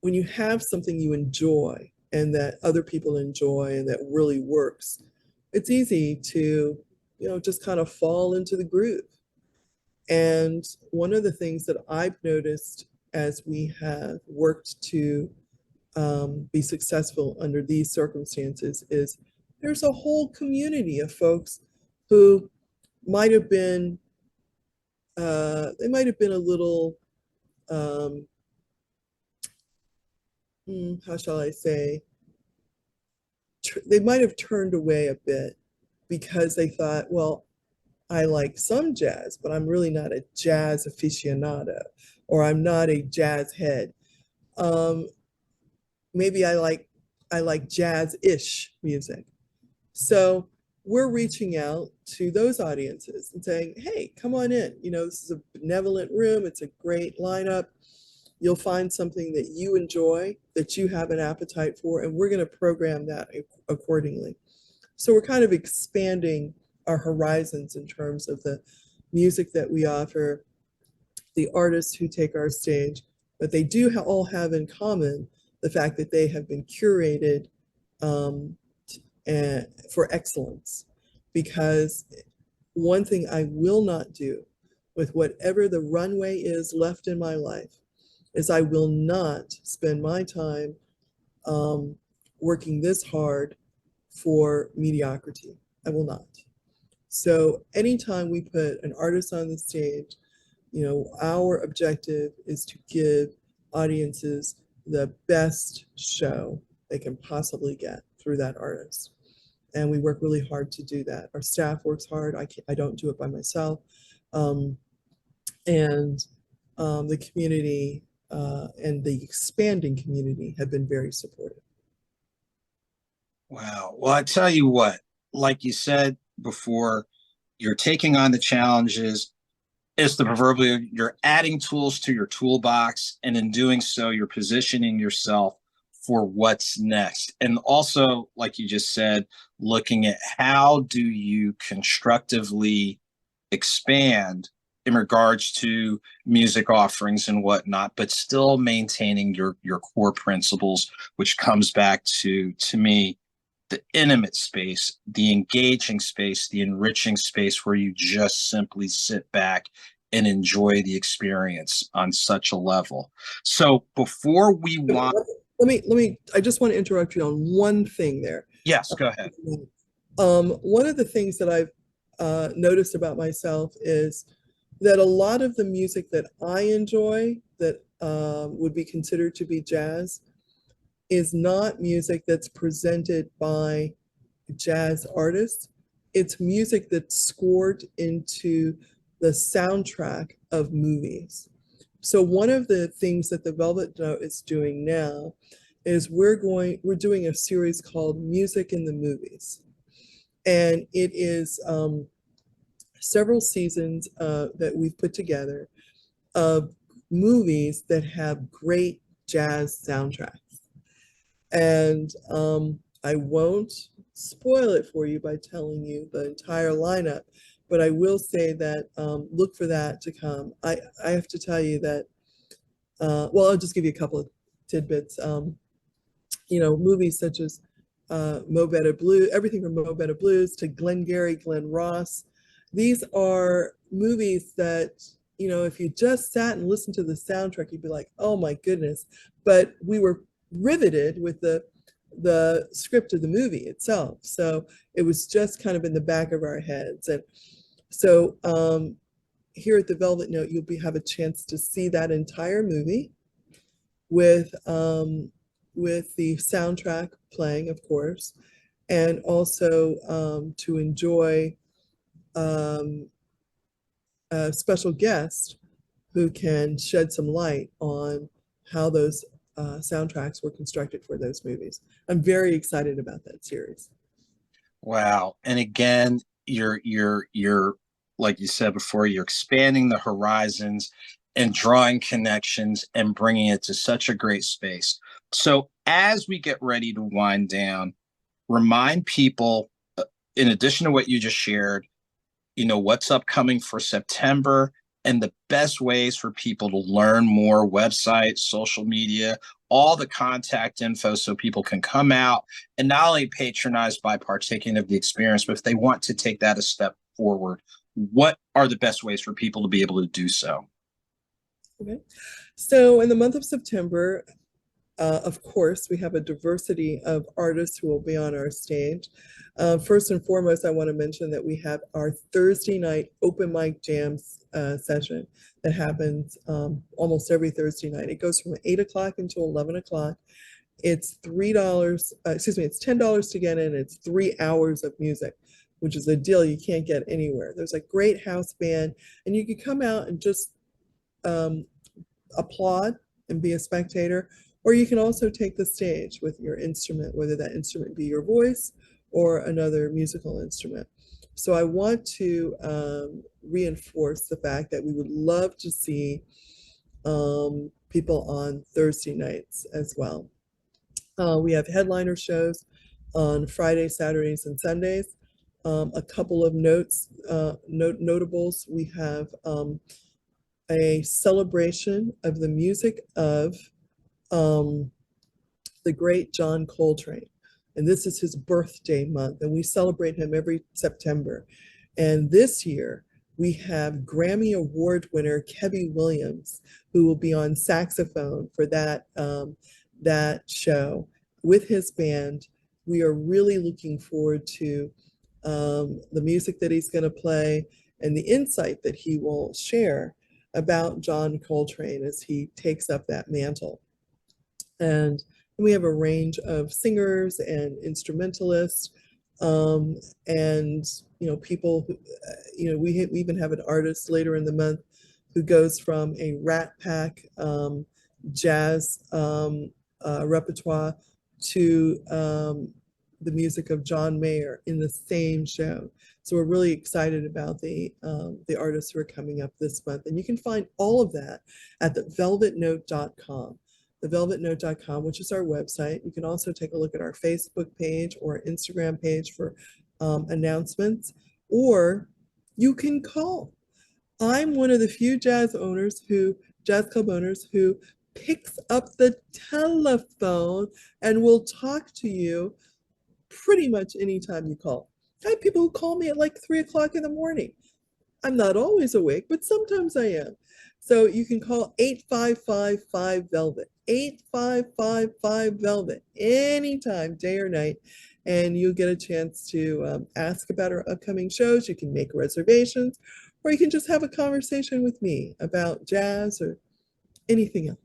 when you have something you enjoy and that other people enjoy and that really works, it's easy to, just kind of fall into the groove. And one of the things that I've noticed as we have worked to be successful under these circumstances is there's a whole community of folks who might have been, they might have been a little, um, how shall I say, they might have turned away a bit because they thought, well, I like some jazz, but I'm really not a jazz aficionado, or I'm not a jazz head. Um, Maybe I like jazz-ish music. So we're reaching out to those audiences and saying, hey, come on in. This is a benevolent room. It's a great lineup. You'll find something that you enjoy, that you have an appetite for, and we're going to program that accordingly. So we're kind of expanding our horizons in terms of the music that we offer, the artists who take our stage, but they do all have in common the fact that they have been curated and for excellence. Because one thing I will not do with whatever the runway is left in my life is I will not spend my time working this hard for mediocrity. I will not. So anytime we put an artist on the stage, our objective is to give audiences the best show they can possibly get through that artist. And we work really hard to do that. Our staff works hard. I don't do it by myself. And the community and the expanding community have been very supportive. Wow. Well, I tell you what, like you said before, you're taking on the challenges. It's the proverbial, you're adding tools to your toolbox, and in doing so, you're positioning yourself for what's next. And also, like you just said, looking at how do you constructively expand in regards to music offerings and whatnot, but still maintaining your core principles, which comes back to me, the intimate space, the engaging space, the enriching space where you just simply sit back and enjoy the experience on such a level. So before we want... I just want to interrupt you on one thing there. Yes, go ahead. One of the things that I've noticed about myself is that a lot of the music that I enjoy that would be considered to be jazz is not music that's presented by jazz artists. It's music that's scored into the soundtrack of movies. So one of the things that the Velvet Note is doing now is we're doing a series called Music in the Movies. And it is several seasons that we've put together of movies that have great jazz soundtracks. And I won't spoil it for you by telling you the entire lineup, but I will say that look for that to come. I have to tell you that, well, I'll just give you a couple of tidbits. Movies such as Mo Better Blues, everything from Mo Better Blues to Glengarry Glen Ross. These are movies that, if you just sat and listened to the soundtrack, you'd be like, oh my goodness. But we were riveted with the script of the movie itself. So it was just kind of in the back of our heads. And so here at the Velvet Note, you'll have a chance to see that entire movie with the soundtrack playing, of course, and also to enjoy a special guest who can shed some light on how those soundtracks were constructed for those movies. I'm very excited about that series. Wow. And again, you're like you said before, you're expanding the horizons and drawing connections and bringing it to such a great space. So as we get ready to wind down, remind people, in addition to what you just shared, what's upcoming for September, and the best ways for people to learn more: websites, social media, all the contact info, so people can come out and not only patronize by partaking of the experience, but if they want to take that a step forward, what are the best ways for people to be able to do so? Okay. So in the month of September, of course, we have a diversity of artists who will be on our stage. First and foremost, I want to mention that we have our Thursday night open mic jams session that happens almost every Thursday night. It goes from 8 o'clock until 11 o'clock. It's $3, excuse me, it's $10 to get in. It's 3 hours of music, which is a deal you can't get anywhere. There's a great house band, and you can come out and just um, applaud and be a spectator, or you can also take the stage with your instrument, whether that instrument be your voice or another musical instrument. So I want to reinforce the fact that we would love to see people on Thursday nights as well. We have headliner shows on Fridays, Saturdays, and Sundays. A couple of notables. We have a celebration of the music of the great John Coltrane. And this is his birthday month, and we celebrate him every September. And this year, we have Grammy Award winner Kevin Williams, who will be on saxophone for that show with his band. We are really looking forward to the music that he's going to play and the insight that he will share about John Coltrane as he takes up that mantle. And we have a range of singers and instrumentalists, and people who, we even have an artist later in the month who goes from a Rat Pack jazz repertoire to the music of John Mayer in the same show. So we're really excited about the artists who are coming up this month. And you can find all of that at the velvetnote.com. thevelvetnote.com, which is our website. You can also take a look at our Facebook page or Instagram page for announcements, or you can call. I'm one of the few jazz club owners who picks up the telephone and will talk to you pretty much anytime you call. I have people who call me at like 3 o'clock in the morning. I'm not always awake, but sometimes I am. So you can call 855-5-VELVET, 855-5-VELVET, anytime, day or night, and you'll get a chance to ask about our upcoming shows. You can make reservations, or you can just have a conversation with me about jazz or anything else.